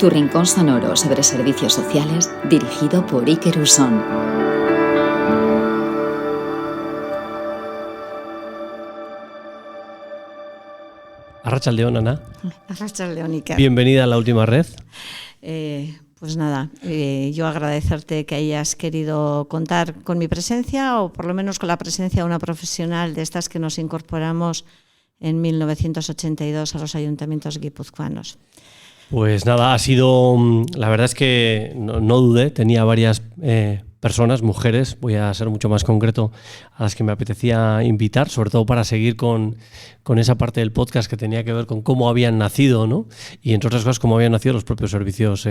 Tu rincón sonoro sobre servicios sociales, dirigido por Iker Usón. Arratsaldeon, Ana. Arratsaldeon, Iker. Bienvenida a La Última Red. Pues nada, yo agradecerte que hayas querido contar con mi presencia, o por lo menos con la presencia de una profesional de estas que nos incorporamos en 1982 a los ayuntamientos guipuzcoanos. Pues nada, ha sido, la verdad es que no dudé, tenía varias personas, mujeres, voy a ser mucho más concreto, a las que me apetecía invitar, sobre todo para seguir con esa parte del podcast que tenía que ver con cómo habían nacido, ¿no? Y entre otras cosas, cómo habían nacido los propios servicios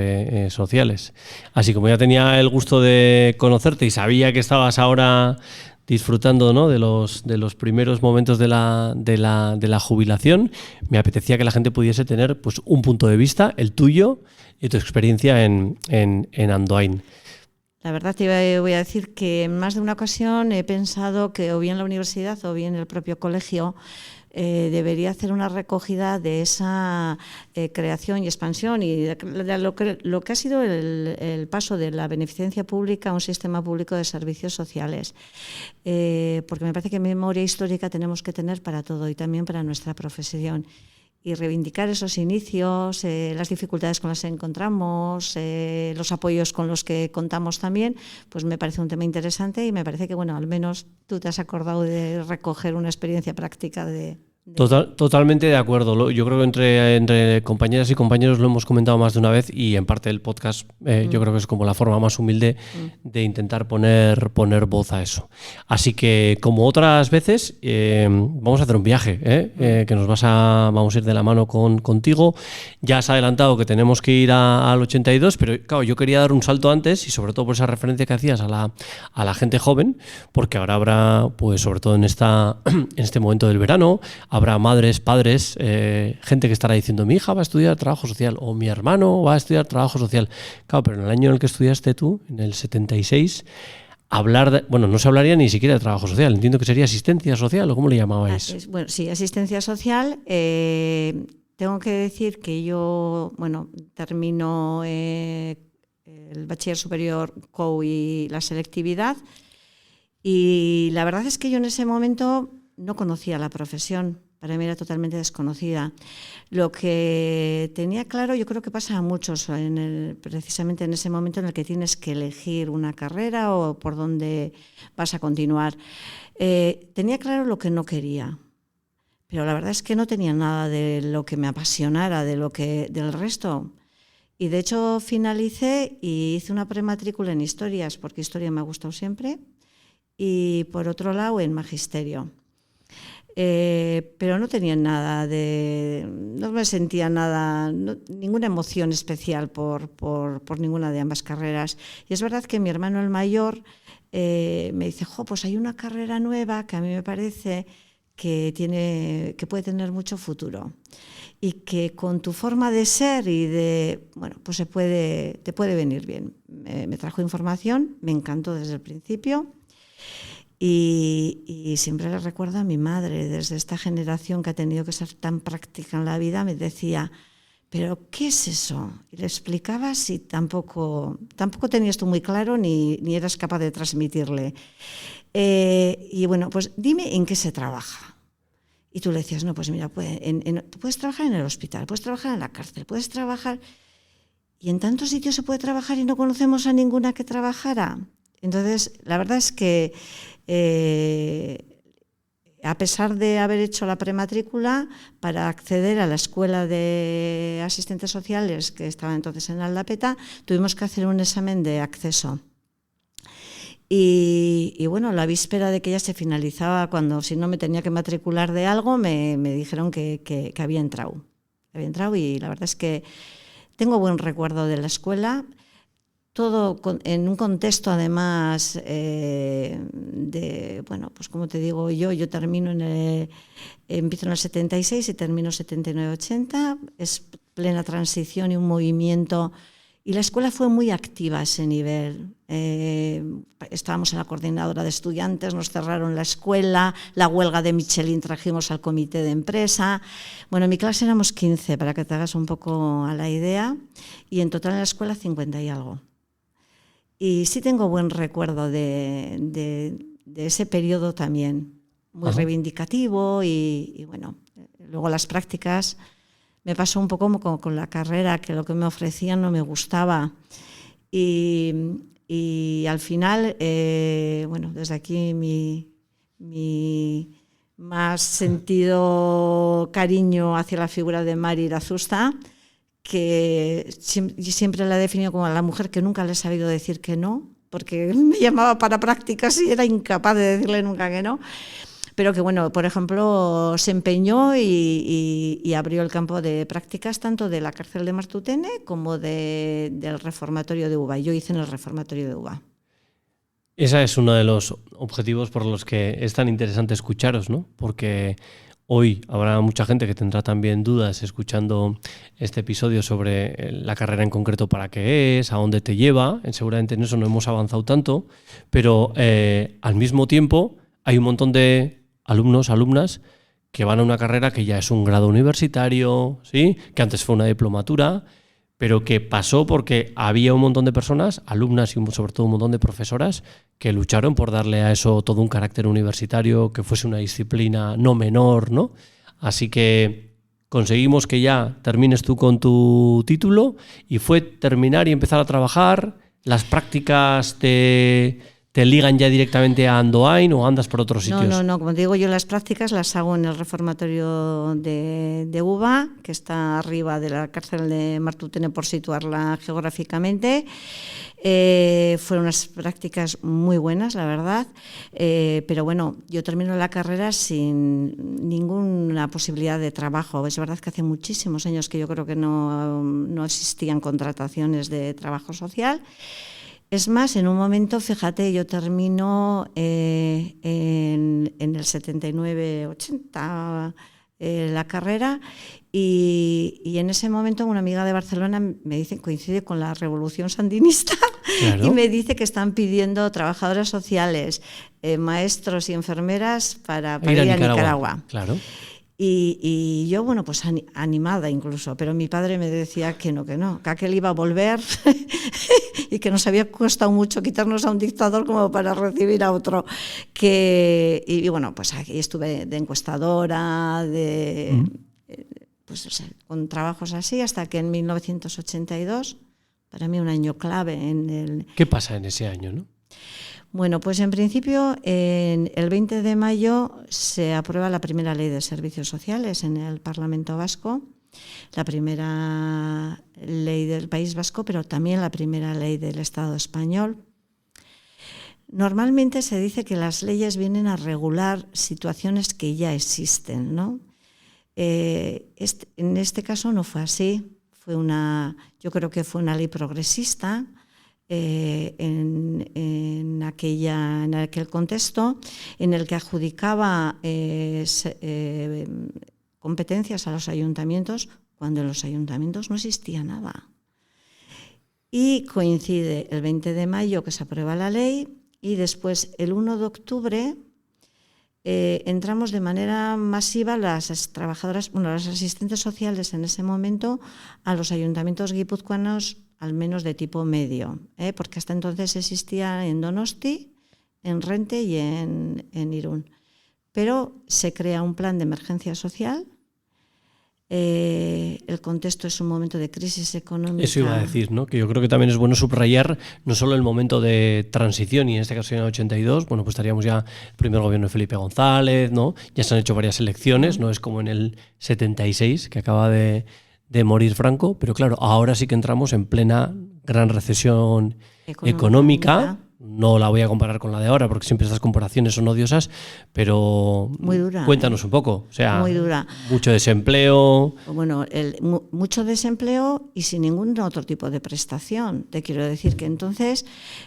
sociales. Así como ya tenía el gusto de conocerte y sabía que estabas ahora disfrutando, ¿no?, de los primeros momentos de la jubilación, me apetecía que la gente pudiese tener pues un punto de vista, el tuyo y tu experiencia en Andoain. La verdad te voy a decir que en más de una ocasión he pensado que o bien la universidad o bien el propio colegio debería hacer una recogida de esa creación y expansión y de lo que ha sido el paso de la beneficencia pública a un sistema público de servicios sociales. Porque me parece que memoria histórica tenemos que tener para todo y también para nuestra profesión. Y reivindicar esos inicios, las dificultades con las que encontramos, los apoyos con los que contamos también, pues me parece un tema interesante y me parece que, bueno, al menos tú te has acordado de recoger una experiencia práctica de... Totalmente de acuerdo. Yo creo que entre compañeras y compañeros lo hemos comentado más de una vez y en parte del podcast yo creo que es como la forma más humilde de intentar poner voz a eso. Así que como otras veces vamos a hacer un viaje que vamos a ir de la mano contigo. Ya has adelantado que tenemos que ir al 82, pero claro, yo quería dar un salto antes y sobre todo por esa referencia que hacías a la gente joven, porque ahora habrá, pues sobre todo en este momento del verano, habrá madres, padres, gente que estará diciendo mi hija va a estudiar trabajo social o mi hermano va a estudiar trabajo social. Claro, pero en el año en el que estudiaste tú, en el 76, no se hablaría ni siquiera de trabajo social. Entiendo que sería asistencia social, ¿o cómo le llamabais? Bueno, sí, asistencia social. Tengo que decir que yo, termino el bachiller superior COU y la selectividad, y la verdad es que yo en ese momento no conocía la profesión. Para mí era totalmente desconocida. Lo que tenía claro, yo creo que pasa a muchos, precisamente en ese momento en el que tienes que elegir una carrera o por dónde vas a continuar. Tenía claro lo que no quería, pero la verdad es que no tenía nada de lo que me apasionara, del resto. Y de hecho finalicé y hice una prematrícula en historias, porque historia me ha gustado siempre, y por otro lado en magisterio. Pero no tenía nada no me sentía ninguna emoción especial por ninguna de ambas carreras. Y es verdad que mi hermano el mayor me dice, pues hay una carrera nueva que a mí me parece que puede tener mucho futuro y que con tu forma de ser y pues te puede venir bien. Me trajo información, me encantó desde el principio. Y siempre le recuerdo a mi madre, desde esta generación que ha tenido que ser tan práctica en la vida, me decía, ¿pero qué es eso? Y le explicaba si tampoco tenías tú muy claro ni eras capaz de transmitirle. Y bueno, pues dime en qué se trabaja. Y tú le decías, no, pues mira, tú puedes trabajar en el hospital, puedes trabajar en la cárcel, puedes trabajar... Y en tantos sitios se puede trabajar y no conocemos a ninguna que trabajara. Entonces, la verdad es que a pesar de haber hecho la prematrícula, para acceder a la escuela de asistentes sociales que estaba entonces en Aldapeta, tuvimos que hacer un examen de acceso. Y bueno, la víspera de que ya se finalizaba, si no me tenía que matricular de algo, me dijeron que había entrado. Y la verdad es que tengo buen recuerdo de la escuela. Todo en un contexto, además, pues como te digo, yo termino empiezo en el 76 y termino 79-80, es plena transición y un movimiento Y la escuela fue muy activa a ese nivel. Estábamos en la coordinadora de estudiantes, nos cerraron la escuela, la huelga de Michelin trajimos al comité de empresa. Bueno, en mi clase éramos 15, para que te hagas un poco a la idea, y en total en la escuela 50 y algo. Y sí tengo buen recuerdo de ese periodo también, muy reivindicativo y bueno, luego las prácticas. Me pasó un poco como con la carrera, que lo que me ofrecían no me gustaba. Y al final, bueno, desde aquí mi más sentido cariño hacia la figura de Mari Irazusta, que siempre la he definido como la mujer que nunca le he sabido decir que no, porque me llamaba para prácticas y era incapaz de decirle nunca que no. Pero que, bueno, por ejemplo, se empeñó y abrió el campo de prácticas tanto de la cárcel de Martutene como del reformatorio de UBA. Yo hice en el reformatorio de UBA. Ese es uno de los objetivos por los que es tan interesante escucharos, ¿no? Porque hoy habrá mucha gente que tendrá también dudas escuchando este episodio sobre la carrera en concreto, para qué es, a dónde te lleva. Seguramente en eso no hemos avanzado tanto, pero al mismo tiempo hay un montón de alumnos, alumnas, que van a una carrera que ya es un grado universitario, ¿sí? Que antes fue una diplomatura, pero que pasó porque había un montón de personas, alumnas y sobre todo un montón de profesoras, que lucharon por darle a eso todo un carácter universitario, que fuese una disciplina no menor, ¿no? Así que conseguimos que ya termines tú con tu título, y fue terminar y empezar a trabajar. Las prácticas ¿te ligan ya directamente a Andoain o andas por otros sitios? No, como te digo, yo las prácticas las hago en el reformatorio de UBA, que está arriba de la cárcel de Martutene, por situarla geográficamente. Fueron unas prácticas muy buenas, la verdad, pero bueno, yo termino la carrera sin ninguna posibilidad de trabajo. Es verdad que hace muchísimos años que yo creo que no existían contrataciones de trabajo social. Es más, en un momento, fíjate, yo termino en el 79-80 la carrera, y en ese momento una amiga de Barcelona me dice, coincide con la revolución sandinista, claro, y me dice que están pidiendo trabajadoras sociales, maestros y enfermeras para ir a Nicaragua. Claro. Y yo, bueno, pues animada incluso, pero mi padre me decía que no, que aquel iba a volver y que nos había costado mucho quitarnos a un dictador como para recibir a otro. Y bueno, pues aquí estuve de encuestadora, pues, o sea, con trabajos así, hasta que en 1982, para mí un año clave ¿Qué pasa en ese año, no? Bueno, pues en principio, el 20 de mayo se aprueba la primera ley de servicios sociales en el Parlamento Vasco, la primera ley del País Vasco, pero también la primera ley del Estado español. Normalmente se dice que las leyes vienen a regular situaciones que ya existen, ¿no? En este caso no fue así. Yo creo que fue una ley progresista, en aquel contexto, en el que adjudicaba competencias a los ayuntamientos cuando en los ayuntamientos no existía nada. Y coincide el 20 de mayo que se aprueba la ley, y después el 1 de octubre entramos de manera masiva las trabajadoras, las asistentes sociales en ese momento, a los ayuntamientos guipuzcoanos, al menos de tipo medio, porque hasta entonces existía en Donosti, en Rente y en Irún. Pero se crea un plan de emergencia social. El contexto es un momento de crisis económica. Eso iba a decir, ¿no? Que yo creo que también es bueno subrayar no solo el momento de transición, y en este caso en el 82, bueno, pues estaríamos ya el primer gobierno de Felipe González, ¿no? Ya se han hecho varias elecciones, no es como en el 76, que acaba de morir Franco, pero claro, ahora sí que entramos en plena gran recesión económica. No la voy a comparar con la de ahora, porque siempre estas comparaciones son odiosas, pero muy dura, cuéntanos un poco. O sea, muy dura. Mucho desempleo. Bueno, mucho desempleo y sin ningún otro tipo de prestación. Te quiero decir que entonces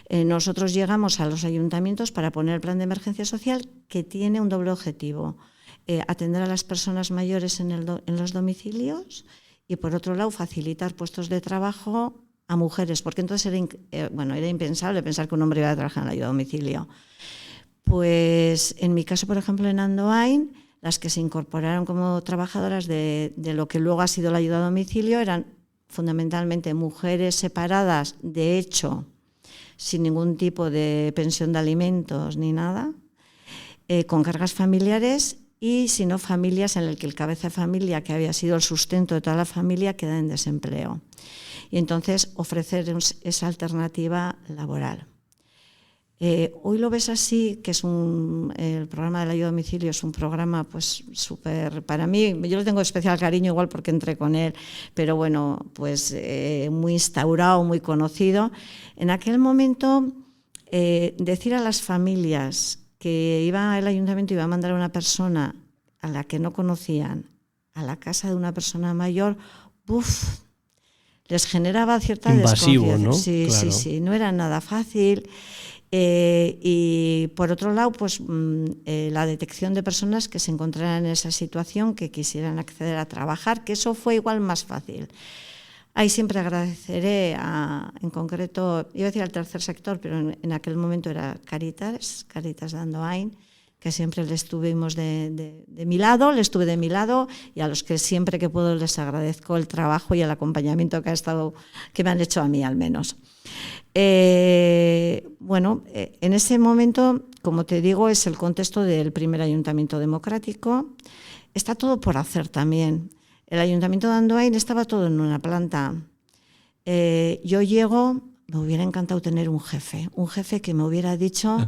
nosotros llegamos a los ayuntamientos para poner el plan de emergencia social, que tiene un doble objetivo: atender a las personas mayores en los domicilios, y por otro lado facilitar puestos de trabajo a mujeres, porque entonces era impensable pensar que un hombre iba a trabajar en la ayuda a domicilio. Pues en mi caso, por ejemplo, en Andoain, las que se incorporaron como trabajadoras de lo que luego ha sido la ayuda a domicilio eran fundamentalmente mujeres separadas, de hecho, sin ningún tipo de pensión de alimentos ni nada, con cargas familiares, y si no, familias en las que el cabeza de familia, que había sido el sustento de toda la familia, queda en desempleo. Y entonces ofrecer esa alternativa laboral. Hoy lo ves así, que es el programa de la ayuda a domicilio es un programa pues súper, para mí, yo le tengo especial cariño igual porque entré con él, pero bueno, pues muy instaurado, muy conocido. En aquel momento, decir a las familias que el ayuntamiento iba a mandar a una persona a la que no conocían a la casa de una persona mayor, les generaba cierta desconfianza. ¿No? Sí, claro. sí, no era nada fácil. Y por otro lado, pues la detección de personas que se encontraran en esa situación, que quisieran acceder a trabajar, que eso fue igual más fácil. Ahí siempre agradeceré en concreto, iba a decir al tercer sector, pero en aquel momento era Cáritas de Andoain, que siempre le estuvimos de mi lado, y a los que siempre que puedo les agradezco el trabajo y el acompañamiento que me han hecho a mí al menos. En ese momento, como te digo, es el contexto del primer ayuntamiento democrático. Está todo por hacer también. El ayuntamiento de Andoain estaba todo en una planta. Yo llego, me hubiera encantado tener un jefe que me hubiera dicho,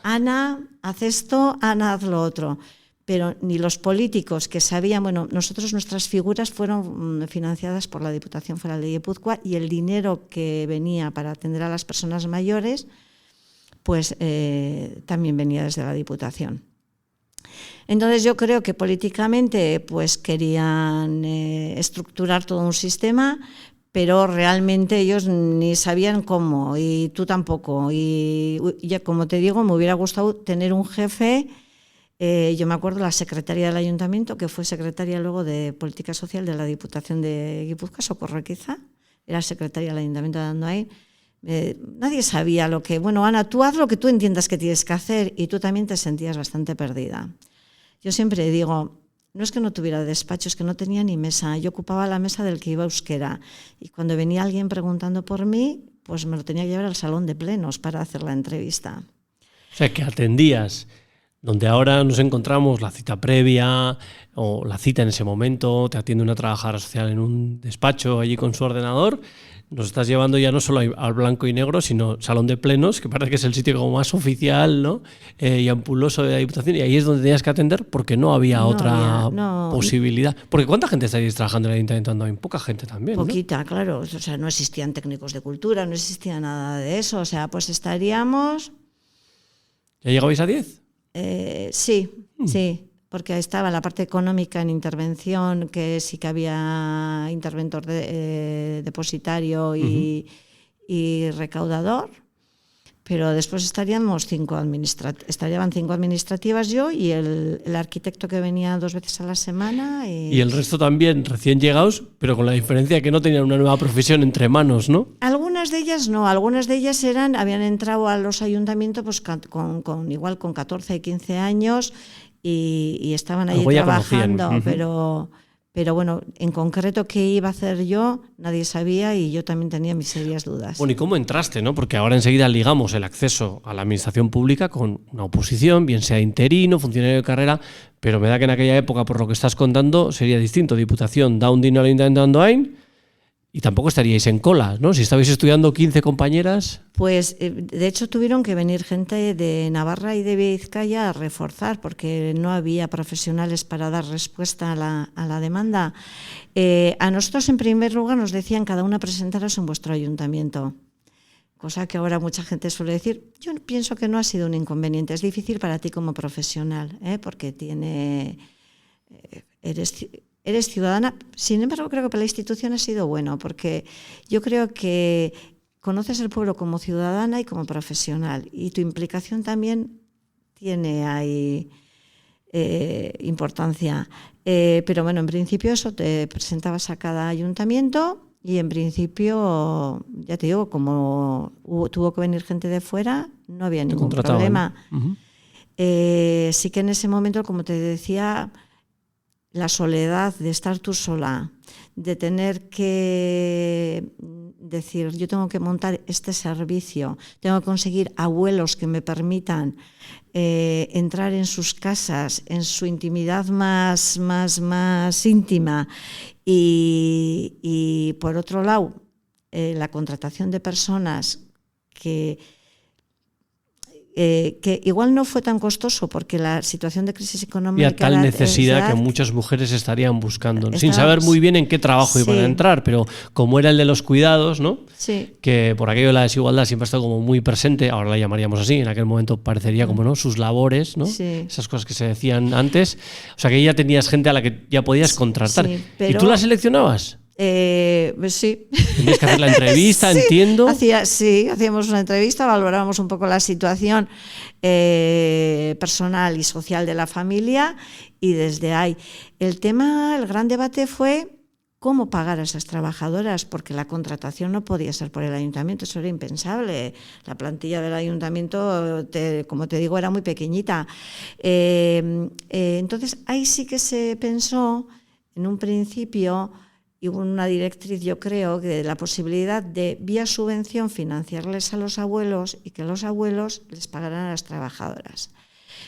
Ana, haz esto, Ana, haz lo otro. Pero ni los políticos que sabían, nuestras figuras fueron financiadas por la Diputación Foral de Guipúzcoa, y el dinero que venía para atender a las personas mayores, pues también venía desde la Diputación. Entonces yo creo que políticamente pues querían estructurar todo un sistema, pero realmente ellos ni sabían cómo, y tú tampoco. Y ya, como te digo, me hubiera gustado tener un jefe. Yo me acuerdo la secretaria del ayuntamiento, que fue secretaria luego de Política Social de la Diputación de Guipúzcoa, Socorro Equiza, era secretaria del ayuntamiento de Andoain. Nadie sabía Ana, tú haz lo que tú entiendas que tienes que hacer, y tú también te sentías bastante perdida. Yo siempre digo, no es que no tuviera despacho, es que no tenía ni mesa. Yo ocupaba la mesa del que iba a euskera, y cuando venía alguien preguntando por mí, pues me lo tenía que llevar al salón de plenos para hacer la entrevista. O sea, que atendías donde ahora nos encontramos, la cita previa o la cita en ese momento, te atiende una trabajadora social en un despacho allí con su ordenador. Nos estás llevando ya no solo al blanco y negro, sino salón de plenos, que parece que es el sitio como más oficial, ¿no? Y ampuloso de la Diputación, y ahí es donde tenías que atender porque no había otra posibilidad. Porque ¿cuánta gente estáis trabajando en el Ayuntamiento de Andoain? Poca gente también, Poquita, ¿no? Claro. O sea, no existían técnicos de cultura, no existía nada de eso. O sea, pues estaríamos... ¿Ya llegabais a 10? Sí, porque estaba la parte económica en intervención, que sí que había interventor depositario y recaudador, pero después estarían 5 administrativas, yo y el arquitecto que venía 2 veces a la semana. Y el resto también recién llegados, pero con la diferencia que no tenían una nueva profesión entre manos, ¿no? Algunas de ellas no, algunas de ellas habían entrado a los ayuntamientos pues, con 14 y 15 años y estaban allí trabajando, pero bueno, en concreto qué iba a hacer yo, nadie sabía, y yo también tenía mis serias dudas. Bueno, ¿y cómo entraste, no? Porque ahora enseguida ligamos el acceso a la administración pública con una oposición, bien sea interino, funcionario de carrera, pero me da que en aquella época, por lo que estás contando, sería distinto. Diputación da un dinero al Ayuntamiento de Andoain y tampoco estaríais en cola, ¿no? Si estabais estudiando 15 compañeras. Pues de hecho tuvieron que venir gente de Navarra y de Vizcaya a reforzar, porque no había profesionales para dar respuesta a la demanda. A nosotros, en primer lugar, nos decían cada una presentaros en vuestro ayuntamiento, cosa que ahora mucha gente suele decir. Yo pienso que no ha sido un inconveniente. Es difícil para ti como profesional, porque eres ciudadana. Sin embargo, creo que para la institución ha sido bueno, porque yo creo que conoces el pueblo como ciudadana y como profesional, y tu implicación también tiene ahí importancia. Pero bueno, en principio eso, te presentabas a cada ayuntamiento y en principio, ya te digo, como tuvo que venir gente de fuera, no había ningún problema. Sí que en ese momento, como te decía, la soledad de estar tú sola, de tener que decir, yo tengo que montar este servicio, tengo que conseguir abuelos que me permitan entrar en sus casas, en su intimidad más íntima, y por otro lado, la contratación de personas que igual no fue tan costoso porque la situación de crisis económica... Y a tal necesidad que muchas mujeres estarían buscando, sin saber muy bien en qué trabajo iban a entrar, pero como era el de los cuidados, ¿no? Sí. Que por aquello de la desigualdad siempre ha estado como muy presente, ahora la llamaríamos así, en aquel momento parecería como, ¿no?, sus labores, ¿no? Sí. Esas cosas que se decían antes. O sea, que ya tenías gente a la que ya podías contratar. Sí, pero... ¿Y tú la seleccionabas? Sí. Tenías que hacer la entrevista, sí, entiendo. Hacíamos una entrevista, valorábamos un poco la situación personal y social de la familia, y desde ahí. El gran debate fue cómo pagar a esas trabajadoras, porque la contratación no podía ser por el ayuntamiento, eso era impensable. La plantilla del ayuntamiento, como te digo, era muy pequeñita. Entonces, ahí sí que se pensó, en un principio, y hubo una directriz, yo creo, de la posibilidad de, vía subvención, financiarles a los abuelos y que los abuelos les pagaran a las trabajadoras.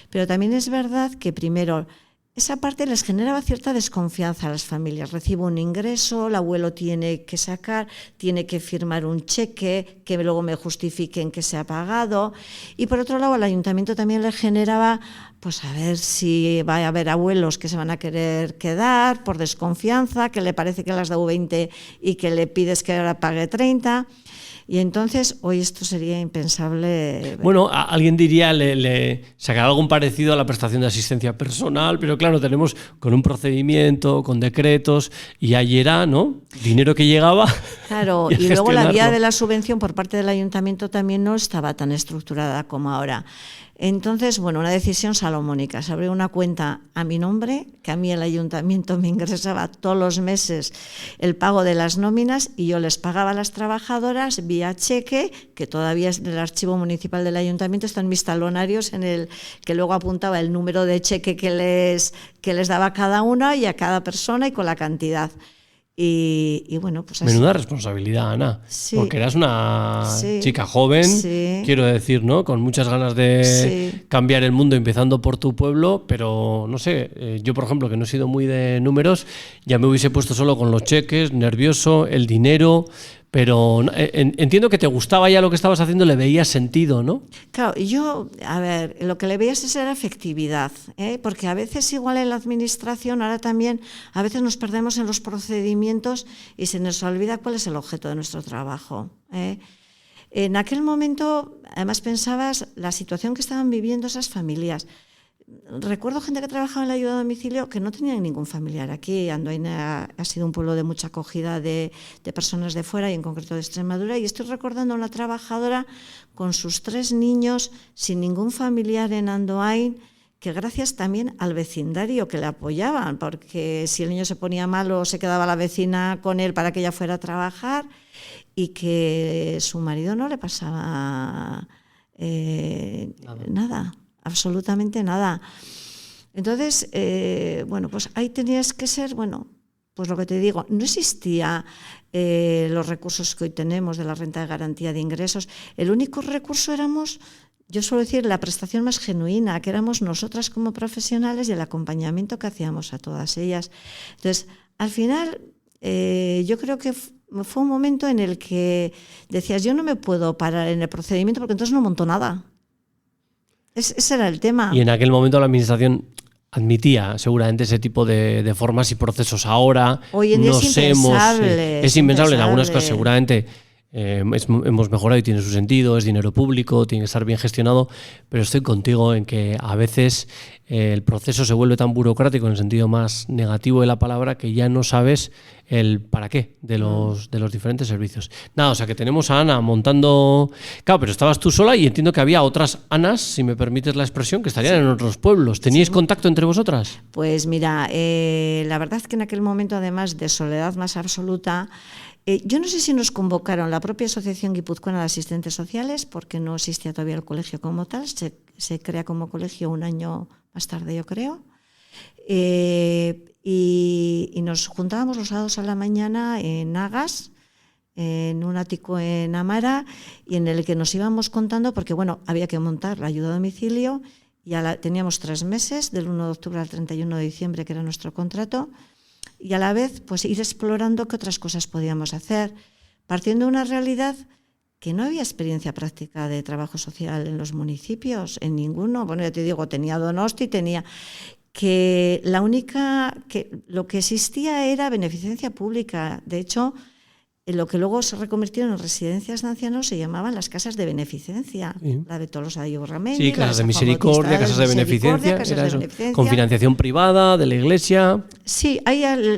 Pero también es verdad que, primero, esa parte les generaba cierta desconfianza a las familias. Recibo un ingreso, el abuelo tiene que sacar, tiene que firmar un cheque, que luego me justifiquen que se ha pagado. Y por otro lado, al ayuntamiento también le generaba, pues a ver si va a haber abuelos que se van a querer quedar por desconfianza, que le parece que le has dado 20 y que le pides que ahora pague 30. Y entonces, hoy esto sería impensable. Bueno, alguien diría, le sacará algún parecido a la prestación de asistencia personal, pero claro, tenemos con un procedimiento, con decretos, y ahí era, ¿no?, dinero que llegaba. Claro, y luego la vía de la subvención por parte del ayuntamiento también no estaba tan estructurada como ahora. Entonces, bueno, una decisión salomónica. Se abrió una cuenta a mi nombre, que a mí el ayuntamiento me ingresaba todos los meses el pago de las nóminas, y yo les pagaba a las trabajadoras vía cheque, que todavía es en el archivo municipal del ayuntamiento, están mis talonarios en el que luego apuntaba el número de cheque que les daba a cada una y a cada persona, y con la cantidad. Y bueno, pues así. Menuda responsabilidad, Ana, sí, porque eras una chica joven, sí, quiero decir, ¿no?, con muchas ganas de cambiar el mundo, empezando por tu pueblo, pero no sé, yo por ejemplo, que no he sido muy de números, ya me hubiese puesto solo con los cheques, nervioso, el dinero, pero entiendo que te gustaba ya lo que estabas haciendo, le veías sentido, ¿no? Claro, yo, a ver, lo que le veías es la efectividad, porque a veces igual en la administración, ahora también, a veces nos perdemos en los procedimientos y se nos olvida cuál es el objeto de nuestro trabajo. En aquel momento, además, pensabas la situación que estaban viviendo esas familias. Recuerdo gente que trabajaba en la ayuda a domicilio que no tenían ningún familiar aquí. Andoain ha sido un pueblo de mucha acogida de personas de fuera, y en concreto de Extremadura, y estoy recordando a una trabajadora con sus 3 niños sin ningún familiar en Andoain, que gracias también al vecindario que le apoyaban, porque si el niño se ponía malo se quedaba la vecina con él para que ella fuera a trabajar, y que su marido no le pasaba nada. Absolutamente nada. Entonces, bueno, pues ahí tenías que ser, bueno, pues lo que te digo, no existía los recursos que hoy tenemos de la renta de garantía de ingresos. El único recurso éramos, yo suelo decir, la prestación más genuina, que éramos nosotras como profesionales, y el acompañamiento que hacíamos a todas ellas. Entonces, al final, yo creo que fue un momento en el que decías, yo no me puedo parar en el procedimiento porque entonces no monto nada. Ese era el tema. Y en aquel momento la administración admitía seguramente ese tipo de formas y procesos. Ahora hoy en día es impensable. Es impensable. En algunas cosas seguramente hemos mejorado y tiene su sentido, es dinero público, tiene que estar bien gestionado, pero estoy contigo en que a veces el proceso se vuelve tan burocrático en el sentido más negativo de la palabra que ya no sabes el para qué de los diferentes servicios. Nada, o sea que tenemos a Ana montando... Claro, pero estabas tú sola y entiendo que había otras Anas, si me permites la expresión, que estarían en otros pueblos. ¿Teníais contacto entre vosotras? Pues mira, la verdad es que en aquel momento, además de soledad más absoluta, Yo no sé si nos convocaron la propia Asociación Guipuzcoana de Asistentes Sociales, porque no existía todavía el colegio como tal, se crea como colegio un año más tarde, yo creo. Y nos juntábamos los sábados a la mañana en Agas, en un ático en Amara, y en el que nos íbamos contando, porque bueno, había que montar la ayuda a domicilio, teníamos 3 meses, del 1 de octubre al 31 de diciembre, que era nuestro contrato, y a la vez pues ir explorando qué otras cosas podíamos hacer, partiendo de una realidad que no había experiencia práctica de trabajo social en los municipios, en ninguno. Bueno, ya te digo, tenía Donosti, tenía que lo que existía era beneficencia pública. De hecho, lo que luego se reconvirtieron en residencias de ancianos se llamaban las casas de beneficencia. Sí. La de Tolosa de Iborramendi, sí, casas de misericordia, casas de beneficencia, era eso, con financiación privada de la Iglesia. Sí,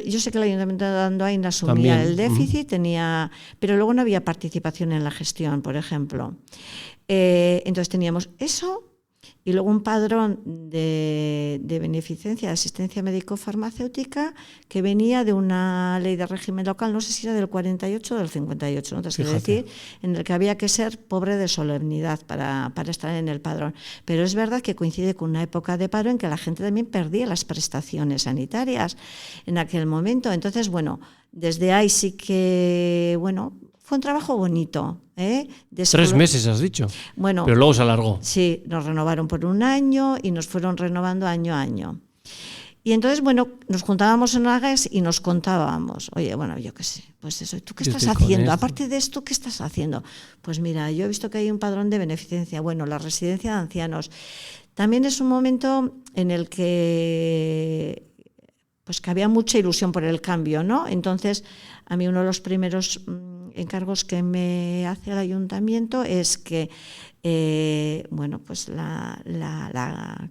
yo sé que el Ayuntamiento de Andoain asumía también el déficit, pero luego no había participación en la gestión, por ejemplo. Entonces teníamos eso. Y luego un padrón de beneficencia, de asistencia médico-farmacéutica, que venía de una ley de régimen local, no sé si era del 48 o del 58, ¿no? Quiero decir, en el que había que ser pobre de solemnidad para estar en el padrón. Pero es verdad que coincide con una época de paro en que la gente también perdía las prestaciones sanitarias en aquel momento. Entonces, bueno, desde ahí sí que, bueno, fue un trabajo bonito. 3 meses has dicho, bueno, pero luego se alargó. Sí, nos renovaron por un año y nos fueron renovando año a año. Y entonces, bueno, nos juntábamos en Agas y nos contábamos, oye, bueno, yo qué sé, pues eso, ¿tú qué estás haciendo? Aparte de esto, ¿qué estás haciendo? Pues mira, yo he visto que hay un padrón de beneficencia, bueno, la residencia de ancianos. También es un momento en el que había mucha ilusión por el cambio, ¿no? Entonces, a mí uno de los primeros encargos que me hace el ayuntamiento es que la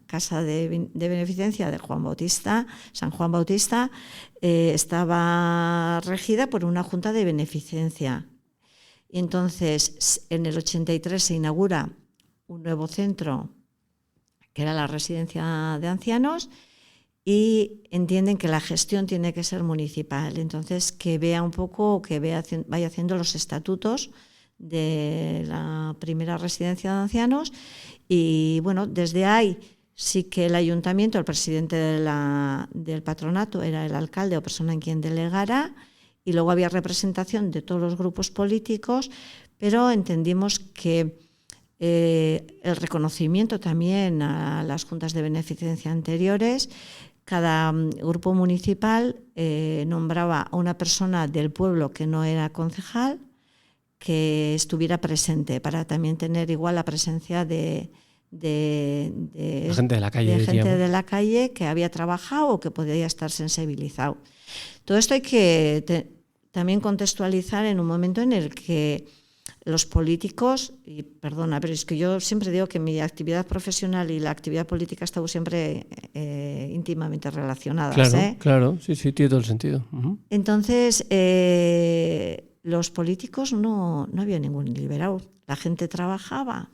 casa de beneficencia de San Juan Bautista, estaba regida por una junta de beneficencia. Y entonces, en el 83 se inaugura un nuevo centro, que era la residencia de ancianos, y entienden que la gestión tiene que ser municipal. Entonces, que vea un poco, vaya haciendo los estatutos de la primera residencia de ancianos. Y bueno, desde ahí sí que el ayuntamiento, el presidente del patronato era el alcalde o persona en quien delegara, y luego había representación de todos los grupos políticos, pero entendimos que el reconocimiento también a las juntas de beneficencia anteriores. Cada grupo municipal nombraba a una persona del pueblo que no era concejal, que estuviera presente, para también tener igual la presencia de gente de la calle, de la calle que había trabajado o que podía estar sensibilizado. Todo esto hay que también contextualizar en un momento en el que los políticos, y perdona, pero es que yo siempre digo que mi actividad profesional y la actividad política están siempre íntimamente relacionadas. Claro, sí, tiene todo el sentido. Uh-huh. Entonces, los políticos no había ningún liberado. La gente trabajaba,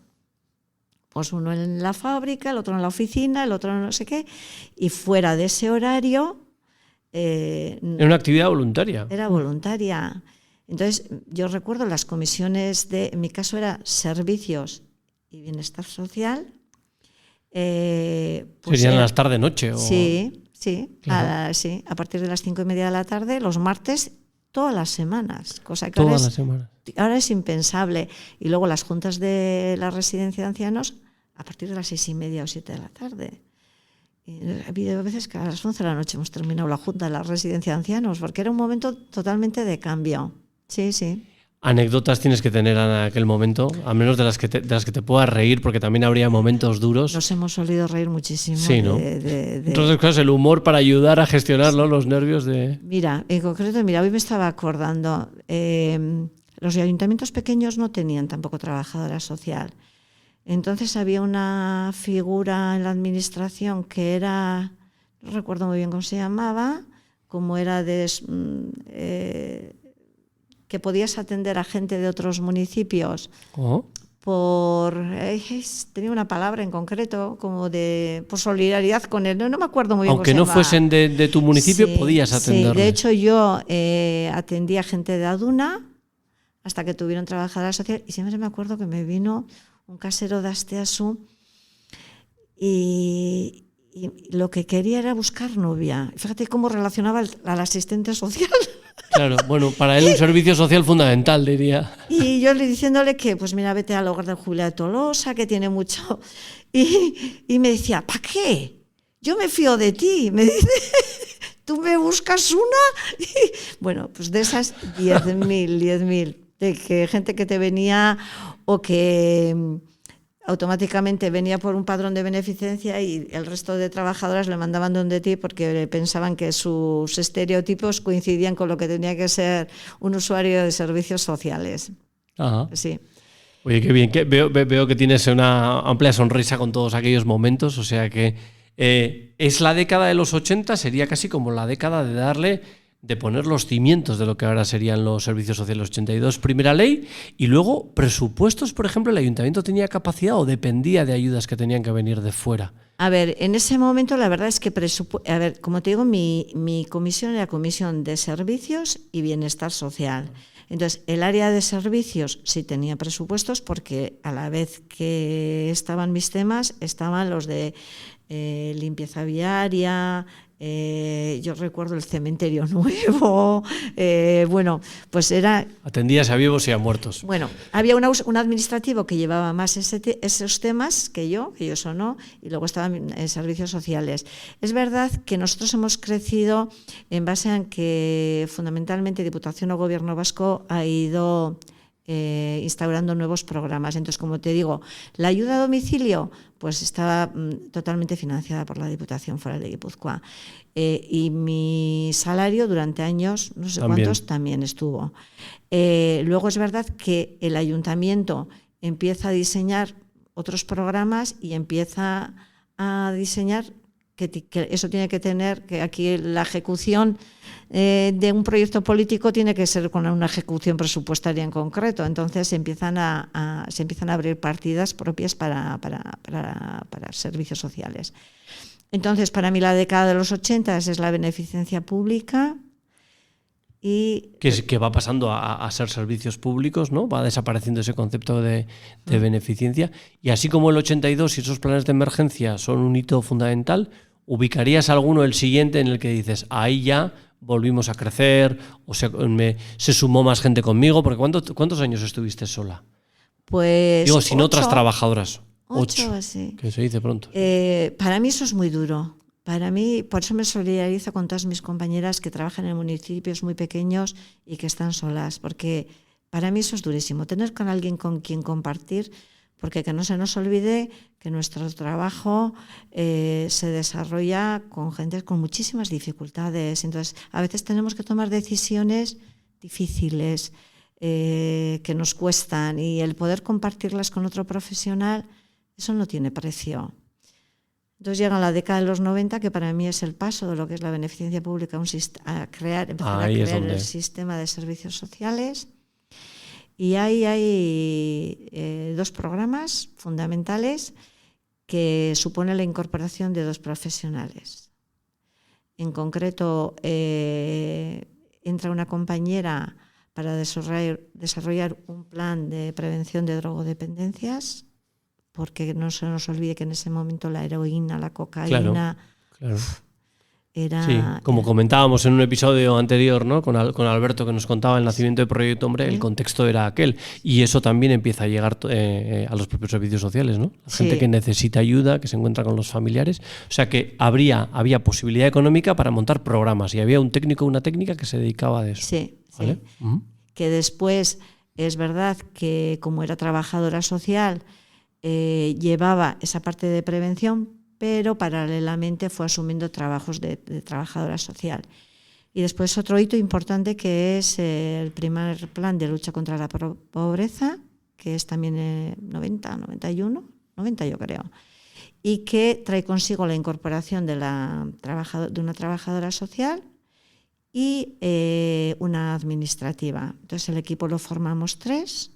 pues uno en la fábrica, el otro en la oficina, el otro en no sé qué, y fuera de ese horario... era una actividad voluntaria. Era voluntaria. Entonces, yo recuerdo las comisiones en mi caso era servicios y bienestar social. ¿Serían las tarde-noche? Sí, claro. A partir de las 5:30 de la tarde, los martes, todas las semanas. Cosa que ahora es impensable. Y luego las juntas de la residencia de ancianos a partir de las 6:30 o 7 de la tarde. Ha habido veces que a las 11 de la noche hemos terminado la junta de la residencia de ancianos, porque era un momento totalmente de cambio. Sí. Anécdotas tienes que tener en aquel momento, al menos de las que te puedas reír, porque también habría momentos duros. Nos hemos solido reír muchísimo. Sí, ¿no? Entonces, claro, el humor para ayudar a gestionarlo, sí. Los nervios de... Mira, en concreto, hoy me estaba acordando, los ayuntamientos pequeños no tenían tampoco trabajadora social. Entonces había una figura en la administración que era, no recuerdo muy bien cómo se llamaba, como era que podías atender a gente de otros municipios tenía una palabra en concreto, como por solidaridad con él, no me acuerdo muy bien. Aunque no fuesen de tu municipio, podías atenderles. Sí, de hecho yo atendía gente de Aduna hasta que tuvieron trabajadora social, y siempre me acuerdo que me vino un casero de Asteasu y lo que quería era buscar novia. Fíjate cómo relacionaba al asistente social. Claro, bueno, para él un servicio social fundamental, diría. Y yo diciéndole que, pues mira, vete al hogar del jubilado de Tolosa, que tiene mucho. Y me decía, ¿para qué? Yo me fío de ti. Me dice, ¿tú me buscas una? Y, bueno, pues de esas 10.000, de que gente que te venía o que automáticamente venía por un padrón de beneficencia y el resto de trabajadoras le mandaban donde ti porque pensaban que sus estereotipos coincidían con lo que tenía que ser un usuario de servicios sociales. Ajá. Sí. Oye, qué bien. Veo que tienes una amplia sonrisa con todos aquellos momentos. O sea que es la década de los 80, sería casi como la década de poner los cimientos de lo que ahora serían los servicios sociales. 82, primera ley, y luego presupuestos. Por ejemplo, ¿el ayuntamiento tenía capacidad o dependía de ayudas que tenían que venir de fuera? A ver, en ese momento la verdad es que, como te digo, mi comisión era Comisión de Servicios y Bienestar Social. Entonces, el área de servicios sí tenía presupuestos porque a la vez que estaban mis temas, estaban los de limpieza viaria. Yo recuerdo el cementerio nuevo, bueno, pues era... Atendías a vivos y a muertos. Bueno, había un administrativo que llevaba más esos temas que yo eso no, y luego estaban en servicios sociales. Es verdad que nosotros hemos crecido en base a que fundamentalmente Diputación o Gobierno Vasco ha ido instaurando nuevos programas. Entonces, como te digo, la ayuda a domicilio pues estaba totalmente financiada por la Diputación Foral de Guipúzcoa. Y mi salario durante años, no sé cuántos, también estuvo. Luego es verdad que el ayuntamiento empieza a diseñar otros programas y empieza a diseñar que eso tiene que tener, que aquí la ejecución de un proyecto político tiene que ser con una ejecución presupuestaria en concreto. Entonces se empiezan a abrir partidas propias para servicios sociales. Entonces, para mí la década de los 80 es la beneficencia pública. Y que va pasando a ser servicios públicos, ¿no? Va desapareciendo ese concepto de beneficencia. Y así como el 82 y esos planes de emergencia son un hito fundamental, ¿ubicarías alguno el siguiente en el que dices, ahí ya volvimos a crecer o se sumó más gente conmigo? Porque ¿cuántos años estuviste sola? Pues digo, sin 8, otras trabajadoras. 8 así. Que se dice pronto. Para mí eso es muy duro. Para mí, por eso me solidarizo con todas mis compañeras que trabajan en municipios muy pequeños y que están solas, porque para mí eso es durísimo, tener con alguien con quien compartir, porque que no se nos olvide que nuestro trabajo se desarrolla con gente con muchísimas dificultades. Entonces, a veces tenemos que tomar decisiones difíciles que nos cuestan, y el poder compartirlas con otro profesional, eso no tiene precio. Entonces llega la década de los 90, que para mí es el paso de lo que es la beneficencia pública empezar a crear el sistema de servicios sociales. Y ahí hay 2 programas fundamentales que suponen la incorporación de 2 profesionales. En concreto, entra una compañera para desarrollar un plan de prevención de drogodependencias, porque no se nos olvide que en ese momento la heroína, la cocaína... Claro. Era, sí, como comentábamos en un episodio anterior, ¿no? con Alberto, que nos contaba el nacimiento del Proyecto Hombre, el contexto era aquel. Y eso también empieza a llegar a los propios servicios sociales, ¿no? La gente que necesita ayuda, que se encuentra con los familiares. O sea que había posibilidad económica para montar programas, y había un técnico o una técnica que se dedicaba a eso. Sí, ¿vale? Sí. Que después es verdad que, como era trabajadora social, llevaba esa parte de prevención, pero paralelamente fue asumiendo trabajos de trabajadora social. Y después otro hito importante, que es el primer plan de lucha contra la pobreza, que es también 90 yo creo, y que trae consigo la incorporación de una trabajadora social y una administrativa. Entonces el equipo lo formamos 3.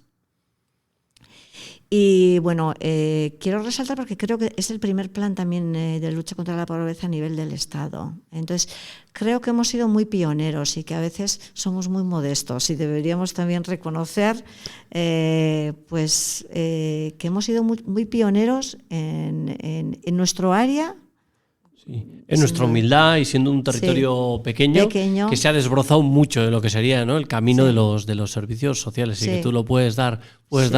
Y bueno, quiero resaltar porque creo que es el primer plan también de lucha contra la pobreza a nivel del Estado. Entonces, creo que hemos sido muy pioneros y que a veces somos muy modestos y deberíamos también reconocer que hemos sido muy pioneros en nuestro área. Sí. En nuestra humildad y siendo un territorio pequeño, que se ha desbrozado mucho de lo que sería, ¿no?, el camino de los servicios sociales, y que tú lo puedes dar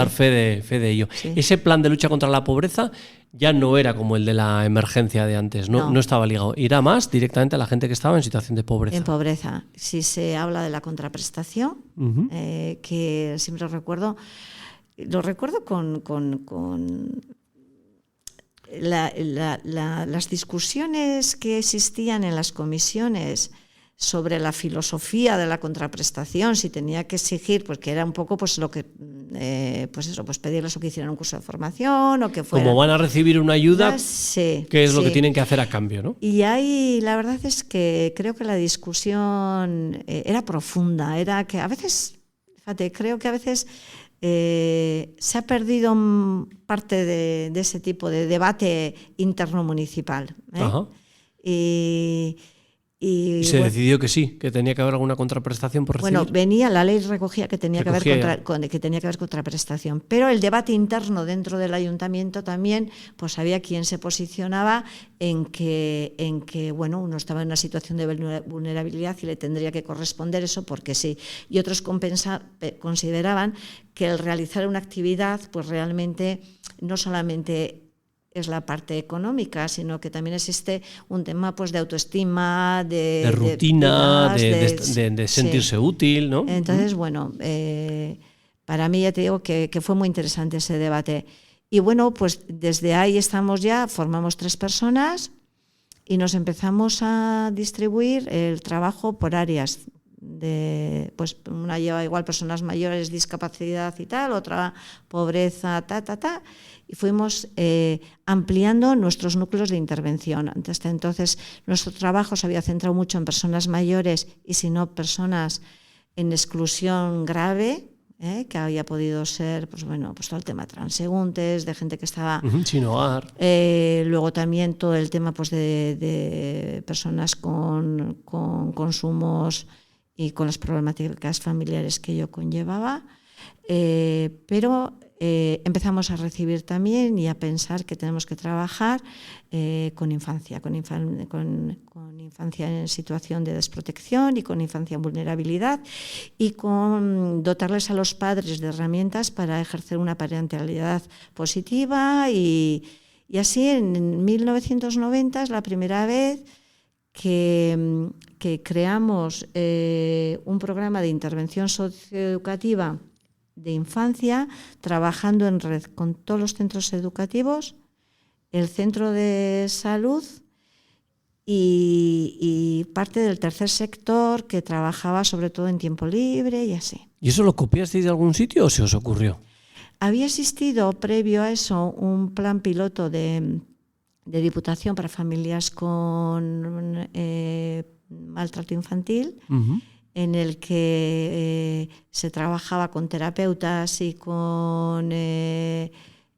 fe de ello. Sí. Ese plan de lucha contra la pobreza ya no era como el de la emergencia de antes, no estaba ligado, irá más directamente a la gente que estaba en situación de pobreza. En pobreza. Si se habla de la contraprestación, que siempre lo recuerdo con las discusiones que existían en las comisiones sobre la filosofía de la contraprestación, si tenía que exigir, porque era un poco lo que pedirles o que hicieran un curso de formación o que fuera. Como van a recibir una ayuda, ¿qué es lo que tienen que hacer a cambio, ¿no? Y ahí la verdad es que creo que la discusión era profunda, era que a veces, fíjate, creo que a veces se ha perdido parte de ese tipo de debate interno municipal. Ajá. Y se decidió que sí, que tenía que haber alguna contraprestación por recibir. Bueno, la ley recogía que tenía que haber contraprestación, pero el debate interno dentro del ayuntamiento también, pues había quien se posicionaba en que uno estaba en una situación de vulnerabilidad y le tendría que corresponder eso porque sí, y otros consideraban que el realizar una actividad, pues realmente no solamente es la parte económica, sino que también existe un tema pues de autoestima, de rutina, de sentirse útil, ¿no? Entonces, para mí ya te digo que fue muy interesante ese debate. Y bueno, pues desde ahí formamos 3 personas y nos empezamos a distribuir el trabajo por áreas. Una lleva igual personas mayores, discapacidad y tal, otra pobreza, y fuimos ampliando nuestros núcleos de intervención. Hasta entonces nuestro trabajo se había centrado mucho en personas mayores y si no personas en exclusión grave, que había podido ser todo el tema de transeúntes, de gente que estaba sin hogar. Luego también todo el tema de personas con consumos y con las problemáticas familiares que ello conllevaba, pero empezamos a recibir también y a pensar que tenemos que trabajar con infancia en situación de desprotección y con infancia en vulnerabilidad, y con dotarles a los padres de herramientas para ejercer una parentalidad positiva, y así en 1990 es la primera vez que creamos un programa de intervención socioeducativa de infancia, trabajando en red con todos los centros educativos, el centro de salud y parte del tercer sector que trabajaba sobre todo en tiempo libre y así. ¿Y eso lo copiasteis de algún sitio o se os ocurrió? Había existido previo a eso un plan piloto de Diputación para familias con maltrato infantil, en el que se trabajaba con terapeutas y con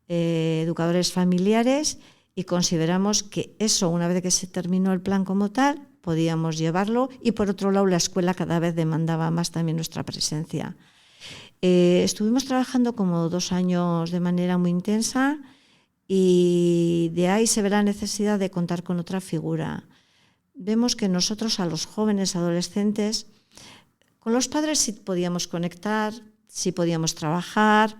educadores familiares, y consideramos que eso, una vez que se terminó el plan como tal, podíamos llevarlo, y por otro lado la escuela cada vez demandaba más también nuestra presencia. Estuvimos trabajando como 2 años de manera muy intensa, y de ahí se ve la necesidad de contar con otra figura. Vemos que nosotros a los jóvenes adolescentes, con los padres sí podíamos conectar, sí podíamos trabajar,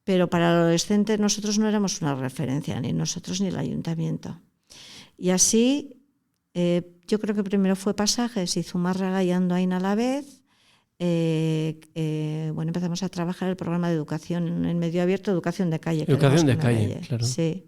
pero para el adolescente nosotros no éramos una referencia, ni nosotros ni el ayuntamiento. Y así, yo creo que primero fue Pasajes y Zumárraga y Andoain a la vez. Empezamos a trabajar el programa de educación en medio abierto, educación de calle. Educación de calle, claro. Sí.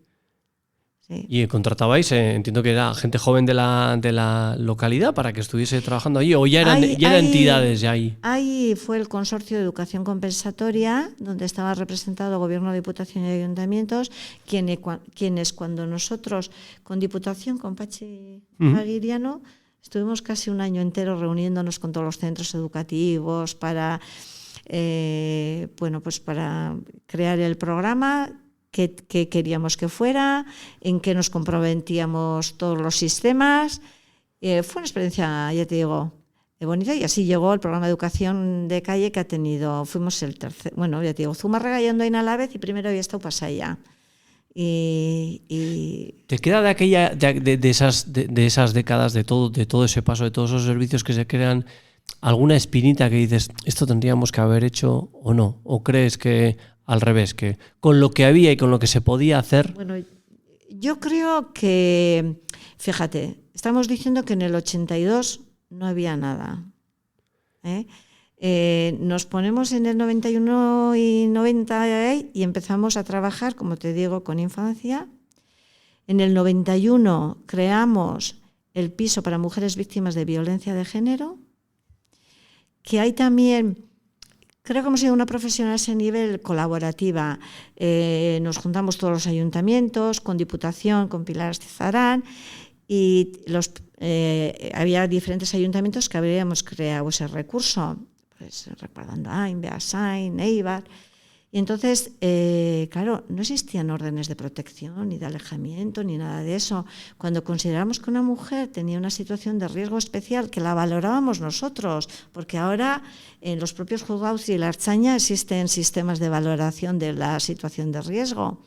¿Y contratabais, entiendo que era gente joven de la localidad para que estuviese trabajando allí, o ya eran entidades ya ahí? Ahí fue el Consorcio de Educación Compensatoria, donde estaba representado Gobierno, Diputación y Ayuntamientos, quienes cuando nosotros, con Diputación, con Pachi Aguiriano, estuvimos casi un año entero reuniéndonos con todos los centros educativos para bueno, pues para crear el programa, qué queríamos que fuera, en qué nos comprometíamos todos los sistemas. Fue una experiencia, ya te digo, bonita, y así llegó el programa de educación de calle que ha tenido. Fuimos el tercer, bueno, ya te digo, Zumárraga y Andoain a la vez, y primero había estado Pasaya. Y ¿Te queda de aquella de esas décadas, de todo ese paso, de todos esos servicios que se crean, alguna espinita que dices, esto tendríamos que haber hecho o no? ¿O crees que al revés, que con lo que había y con lo que se podía hacer? Bueno, yo creo que, fíjate, estamos diciendo que en el 82 no había nada. Nos ponemos en el 91 y 90 y empezamos a trabajar, como te digo, con infancia. En el 91 creamos el piso para mujeres víctimas de violencia de género, que hay también, creo que hemos sido una profesión a ese nivel colaborativa. Nos juntamos todos los ayuntamientos, con Diputación, con Pilar Astizarán, y había diferentes ayuntamientos que habíamos creado ese recurso, pues recordando Ain, Beasain, Eibar. Y entonces, claro, no existían órdenes de protección, ni de alejamiento, ni nada de eso. Cuando consideramos que una mujer tenía una situación de riesgo especial, que la valorábamos nosotros, porque ahora en los propios juzgados y la Ertzaintza existen sistemas de valoración de la situación de riesgo.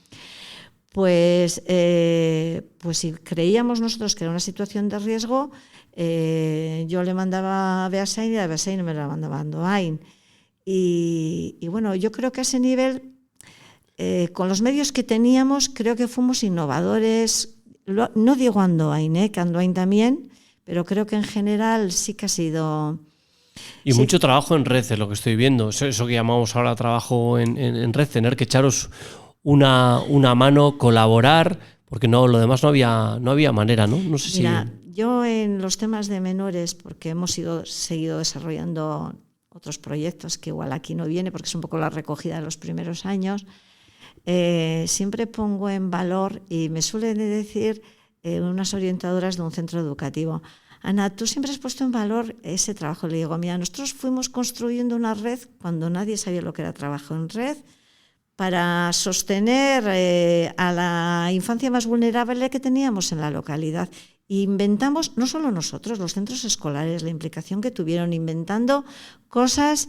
Pues si creíamos nosotros que era una situación de riesgo, yo le mandaba a Beasain y a Beasain me la mandaba a Andoain. Y bueno, yo creo que a ese nivel, con los medios que teníamos, creo que fuimos innovadores. No digo Andoain, que Andoain también, pero creo que en general sí que ha sido... Y sí, mucho trabajo en red, es lo que estoy viendo. Eso que llamamos ahora trabajo en red, tener que echaros una mano, colaborar, porque no, lo demás no había manera, ¿no? No sé. Mira, yo en los temas de menores, porque hemos seguido desarrollando otros proyectos que igual aquí no viene, porque es un poco la recogida de los primeros años, siempre pongo en valor, y me suelen decir unas orientadoras de un centro educativo: Ana, tú siempre has puesto en valor ese trabajo. Le digo, mira, nosotros fuimos construyendo una red cuando nadie sabía lo que era trabajo en red, para sostener a la infancia más vulnerable que teníamos en la localidad. Inventamos, no solo nosotros, los centros escolares, la implicación que tuvieron, inventando cosas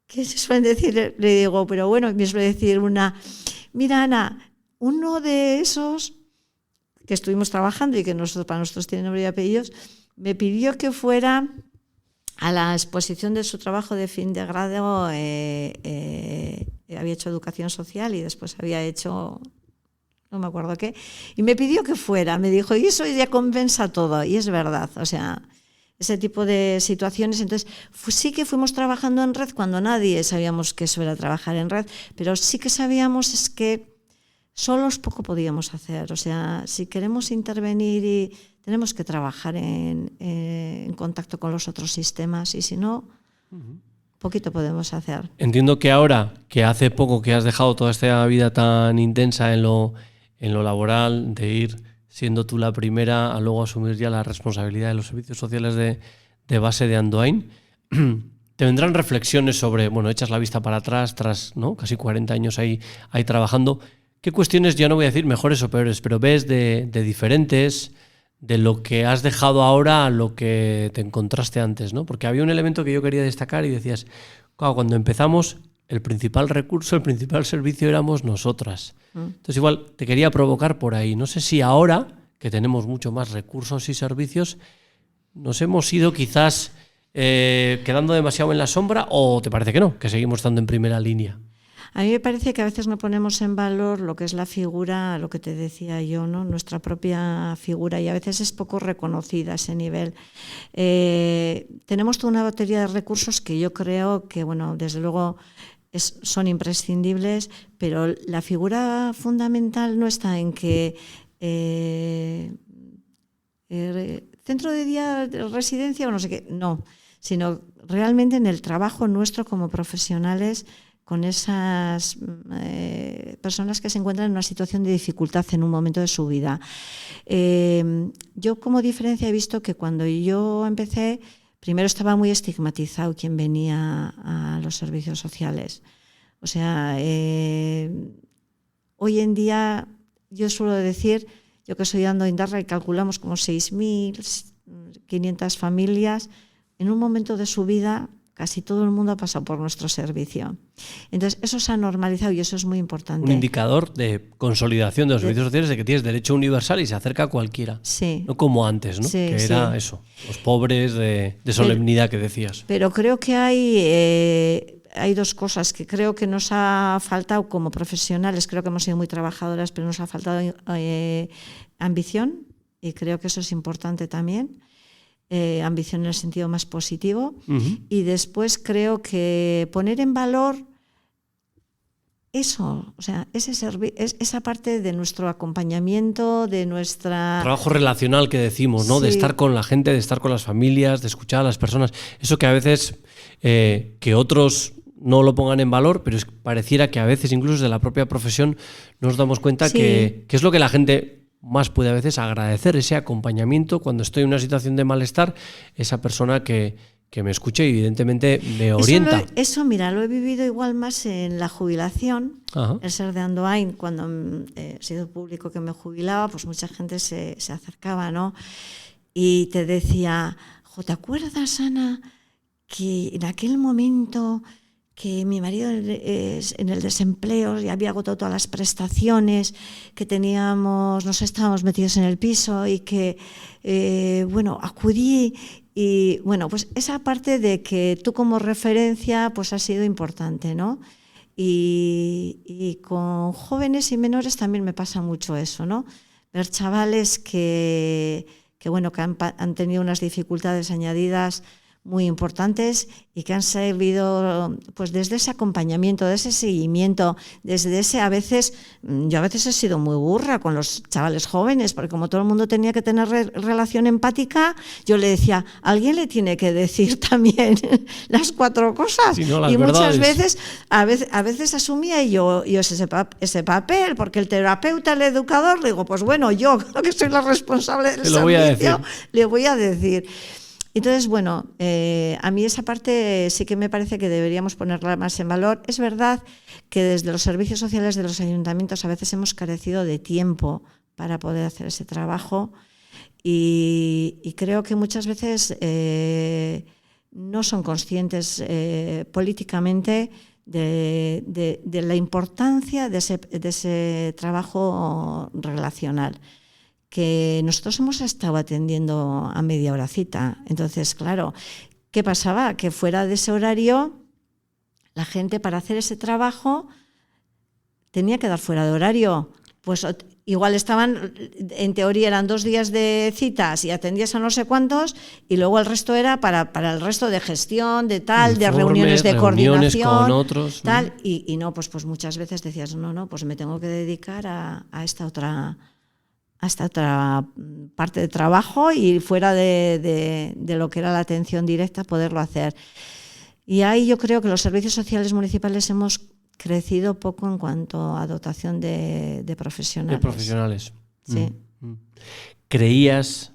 que se suelen decir, le digo, pero bueno, me suele decir mira, Ana, uno de esos que estuvimos trabajando y que para nosotros tiene nombre y apellidos, me pidió que fuera a la exposición de su trabajo de fin de grado. Había hecho educación social y después había hecho, no me acuerdo qué, y me pidió que fuera. Me dijo, y eso ya compensa todo, y es verdad. O sea, ese tipo de situaciones. Entonces, sí que fuimos trabajando en red cuando nadie sabíamos que eso era trabajar en red, pero sí que sabíamos es que solos poco podíamos hacer. O sea, si queremos intervenir, tenemos que trabajar en contacto con los otros sistemas, y si no, poquito podemos hacer. Entiendo que ahora, que hace poco que has dejado toda esta vida tan intensa en lo laboral, de ir siendo tú la primera a luego asumir ya la responsabilidad de los servicios sociales de base de Andoain, te vendrán reflexiones sobre, bueno, echas la vista para atrás, tras, ¿no?, casi 40 años ahí trabajando. ¿Qué cuestiones, ya no voy a decir mejores o peores, pero ves de diferentes de lo que has dejado ahora a lo que te encontraste antes, ¿no? Porque había un elemento que yo quería destacar y decías, claro, cuando empezamos, el principal recurso, el principal servicio éramos nosotras. Entonces igual te quería provocar por ahí. No sé si ahora, que tenemos mucho más recursos y servicios, nos hemos ido quizás quedando demasiado en la sombra, o te parece que no, que seguimos estando en primera línea. A mí me parece que a veces no ponemos en valor lo que es la figura, lo que te decía yo, ¿no?, nuestra propia figura, y a veces es poco reconocida a ese nivel. Tenemos toda una batería de recursos que yo creo que, bueno, desde luego son imprescindibles, pero la figura fundamental no está en que centro de día, residencia o no sé qué, no, sino realmente en el trabajo nuestro como profesionales con esas personas que se encuentran en una situación de dificultad en un momento de su vida. Yo como diferencia he visto que cuando yo empecé primero estaba muy estigmatizado quien venía a los servicios sociales. O sea, hoy en día yo suelo decir, yo que estoy dando Indarra y calculamos como 6.500 familias, en un momento de su vida casi todo el mundo ha pasado por nuestro servicio. Entonces, eso se ha normalizado y eso es muy importante. Un indicador de consolidación de los servicios sociales, de que tienes derecho universal y se acerca a cualquiera. Sí. No como antes, ¿no? Sí, que sí. era eso, los pobres de solemnidad que decías. Pero creo que hay dos cosas que creo que nos ha faltado como profesionales. Creo que hemos sido muy trabajadoras, pero nos ha faltado ambición, y creo que eso es importante también. Ambición en el sentido más positivo. Y después creo que poner en valor eso, o sea, esa parte de nuestro acompañamiento, de nuestra... Trabajo relacional que decimos, ¿no? Sí. De estar con la gente, de estar con las familias, de escuchar a las personas. Eso que a veces que otros no lo pongan en valor, pero pareciera que a veces incluso de la propia profesión nos damos cuenta Sí. que es lo que la gente más puede a veces agradecer, ese acompañamiento cuando estoy en una situación de malestar, esa persona que me escuche y evidentemente me orienta. Eso, mira, lo he vivido igual más en la jubilación. Ajá. El ser de Andoain, cuando he sido público que me jubilaba, pues mucha gente se acercaba, ¿no? Y te decía, ¿te acuerdas, Ana, que en aquel momento que mi marido en el desempleo y había agotado todas las prestaciones, que nos estábamos metidos en el piso y que, acudí? Y bueno, pues esa parte de que tú como referencia pues ha sido importante, ¿no? Y con jóvenes y menores también me pasa mucho eso, ¿no? Ver chavales que han tenido unas dificultades añadidas muy importantes y que han servido pues desde ese acompañamiento, de ese seguimiento, desde ese yo a veces he sido muy burra con los chavales jóvenes, porque como todo el mundo tenía que tener relación empática, yo le decía, alguien le tiene que decir también las 4 cosas. Sí, no, las y muchas verdades. veces, a veces asumía yo ese papel, porque el terapeuta, el educador, le digo, pues bueno, yo que soy la responsable del servicio, le voy a decir. Entonces, bueno, a mí esa parte sí que me parece que deberíamos ponerla más en valor. Es verdad que desde los servicios sociales de los ayuntamientos a veces hemos carecido de tiempo para poder hacer ese trabajo y creo que muchas veces no son conscientes políticamente de la importancia de ese trabajo relacional, que nosotros hemos estado atendiendo a media horacita. Entonces, claro, ¿qué pasaba? Que fuera de ese horario, la gente para hacer ese trabajo tenía que dar fuera de horario. Pues igual en teoría eran 2 días de citas y atendías a no sé cuántos, y luego el resto era para el resto de gestión, de tal, de reuniones de coordinación, con otros, tal, y no, pues muchas veces decías, no, pues me tengo que dedicar a esta otra parte de trabajo y fuera de lo que era la atención directa poderlo hacer. Y ahí yo creo que los servicios sociales municipales hemos crecido poco en cuanto a dotación de profesionales. De profesionales. Sí. ¿Creías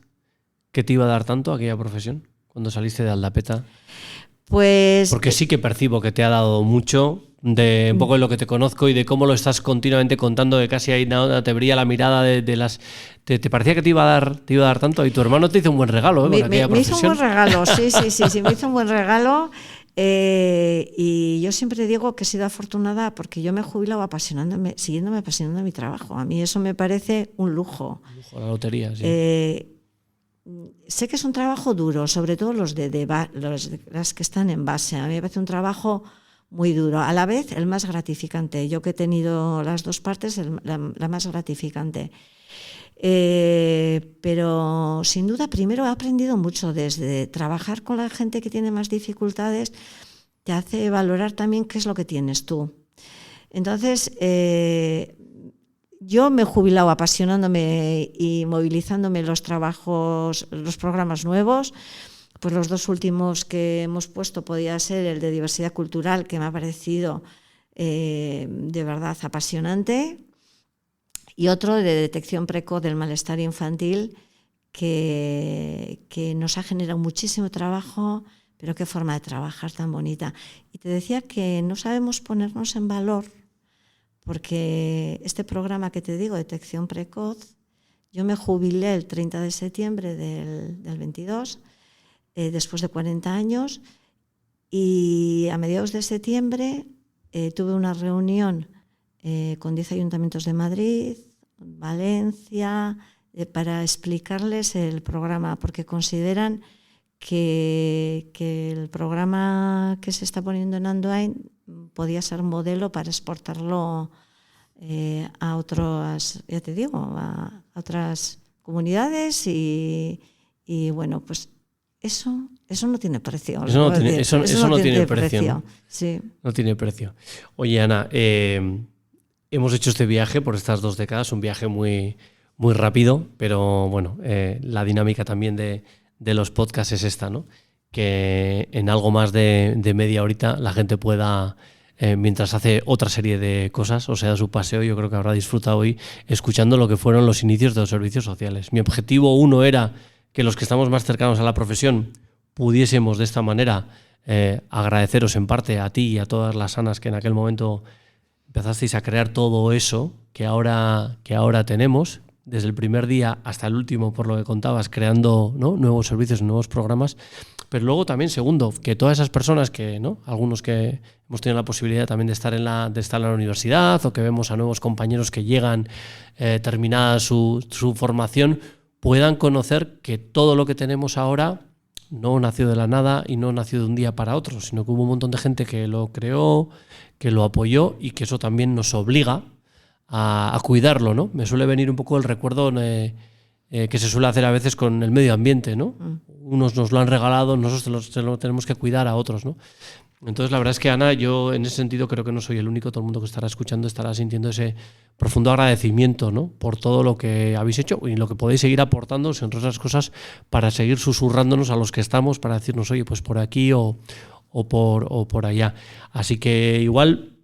que te iba a dar tanto aquella profesión cuando saliste de Aldapeta? Pues... Porque sí que percibo que te ha dado mucho, de un poco de lo que te conozco y de cómo lo estás continuamente contando, de casi ahí te brilla la mirada de las... ¿Te parecía que te iba a dar tanto? Y tu hermano te hizo un buen regalo, ¿eh? Me hizo un buen regalo, sí, me hizo un buen regalo. Y yo siempre digo que he sido afortunada porque yo me he jubilado siguiéndome apasionando mi trabajo. A mí eso me parece un lujo. La lotería, sí. Sé que es un trabajo duro, sobre todo las que están en base. A mí me parece un trabajo muy duro, a la vez el más gratificante. Yo que he tenido las 2 partes, la más gratificante. Pero sin duda, primero he aprendido mucho desde trabajar con la gente que tiene más dificultades, te hace valorar también qué es lo que tienes tú. Entonces, yo me he jubilado apasionándome y movilizándome en los programas nuevos. Pues los 2 últimos que hemos puesto podía ser el de diversidad cultural, que me ha parecido de verdad apasionante, y otro de detección precoz del malestar infantil, que nos ha generado muchísimo trabajo, pero qué forma de trabajar tan bonita. Y te decía que no sabemos ponernos en valor, porque este programa que te digo, Detección Precoz, yo me jubilé el 30 de septiembre del 22, después de 40 años, y a mediados de septiembre tuve una reunión con 10 ayuntamientos de Madrid, Valencia, para explicarles el programa, porque consideran que el programa que se está poniendo en Andoain podía ser modelo para exportarlo a otras, ya te digo, a otras comunidades y bueno, pues eso no tiene precio. Eso no tiene precio. ¿No? Sí. No tiene precio. Oye, Ana, hemos hecho este viaje por estas 2 décadas, un viaje muy, muy rápido, pero bueno, la dinámica también de los podcasts es esta, ¿no? Que en algo más de media horita la gente pueda, mientras hace otra serie de cosas, o sea, su paseo, yo creo que habrá disfrutado hoy escuchando lo que fueron los inicios de los servicios sociales. Mi objetivo 1 era que los que estamos más cercanos a la profesión pudiésemos de esta manera agradeceros en parte a ti y a todas las Anas que en aquel momento empezasteis a crear todo eso que ahora tenemos, desde el primer día hasta el último, por lo que contabas, creando, ¿no?, nuevos servicios, nuevos programas. Pero luego también, segundo, que todas esas personas que, ¿no?, algunos que hemos tenido la posibilidad también de estar en la universidad, o que vemos a nuevos compañeros que llegan terminada su formación, puedan conocer que todo lo que tenemos ahora no nació de la nada y no nació de un día para otro, sino que hubo un montón de gente que lo creó, que lo apoyó, y que eso también nos obliga a cuidarlo, ¿no? Me suele venir un poco el recuerdo que se suele hacer a veces con el medio ambiente, ¿no? Unos nos lo han regalado, nosotros se lo tenemos que cuidar a otros, ¿no? Entonces, la verdad es que, Ana, yo en ese sentido creo que no soy el único. Todo el mundo que estará escuchando estará sintiendo ese profundo agradecimiento, ¿no?, por todo lo que habéis hecho y lo que podéis seguir aportando, entre otras cosas, para seguir susurrándonos a los que estamos, para decirnos, oye, pues por aquí o por allá. Así que igual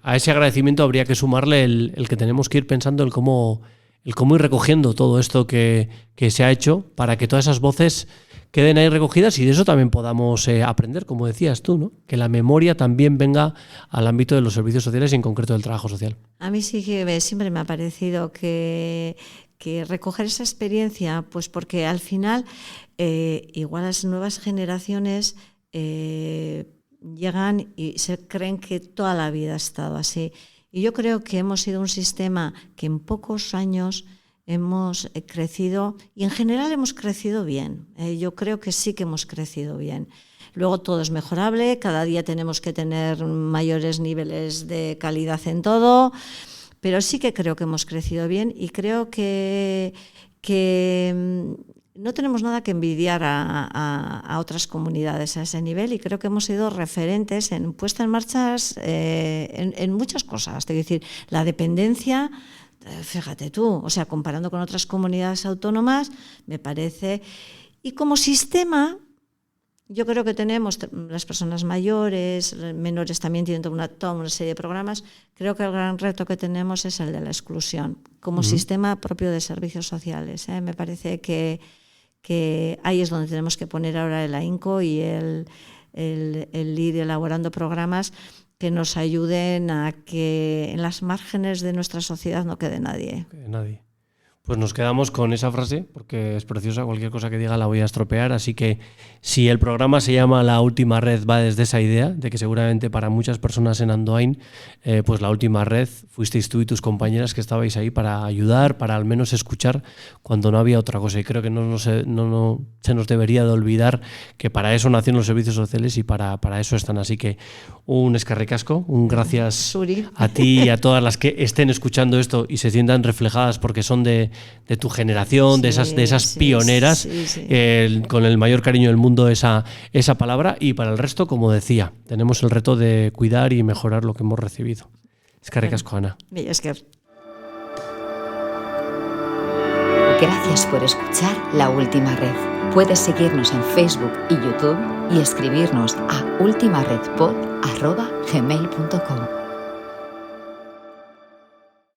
a ese agradecimiento habría que sumarle el que tenemos que ir pensando el cómo ir recogiendo todo esto que se ha hecho, para que todas esas voces queden ahí recogidas y de eso también podamos aprender, como decías tú, ¿no?, que la memoria también venga al ámbito de los servicios sociales y en concreto del trabajo social. A mí sí que siempre me ha parecido que recoger esa experiencia, pues porque al final igual las nuevas generaciones llegan y se creen que toda la vida ha estado así. Y yo creo que hemos sido un sistema que en pocos años hemos crecido, y en general hemos crecido bien. Yo creo que sí que hemos crecido bien. Luego todo es mejorable, cada día tenemos que tener mayores niveles de calidad en todo, pero sí que creo que hemos crecido bien, y creo que no tenemos nada que envidiar a otras comunidades a ese nivel, y creo que hemos sido referentes en puesta en marcha en muchas cosas. Es decir, la dependencia, fíjate tú, o sea, comparando con otras comunidades autónomas, me parece. Y como sistema, yo creo que tenemos las personas mayores, menores también tienen toda una serie de programas. Creo que el gran reto que tenemos es el de la exclusión, como sistema propio de servicios sociales. Me parece que ahí es donde tenemos que poner ahora el ahínco y el ir elaborando programas que nos ayuden a que en las márgenes de nuestra sociedad no quede nadie. Nadie. Pues nos quedamos con esa frase, porque es preciosa, cualquier cosa que diga la voy a estropear, así que si el programa se llama La Última Red, va desde esa idea de que seguramente para muchas personas en Andoain, pues la última red fuisteis tú y tus compañeras que estabais ahí para ayudar, para al menos escuchar cuando no había otra cosa, y creo que no se nos debería de olvidar que para eso nacieron los servicios sociales y para eso están. Así que un eskerrik asko, un gracias Suri. A ti y a todas las que estén escuchando esto y se sientan reflejadas porque son de tu generación, sí, de esas pioneras, sí. Con el mayor cariño del mundo esa palabra. Y para el resto, como decía, tenemos el reto de cuidar y mejorar lo que hemos recibido. Eskerrik asko, Ana. Gracias por escuchar La Última Red. Puedes seguirnos en Facebook y YouTube y escribirnos a ultimaredpod@gmail.com.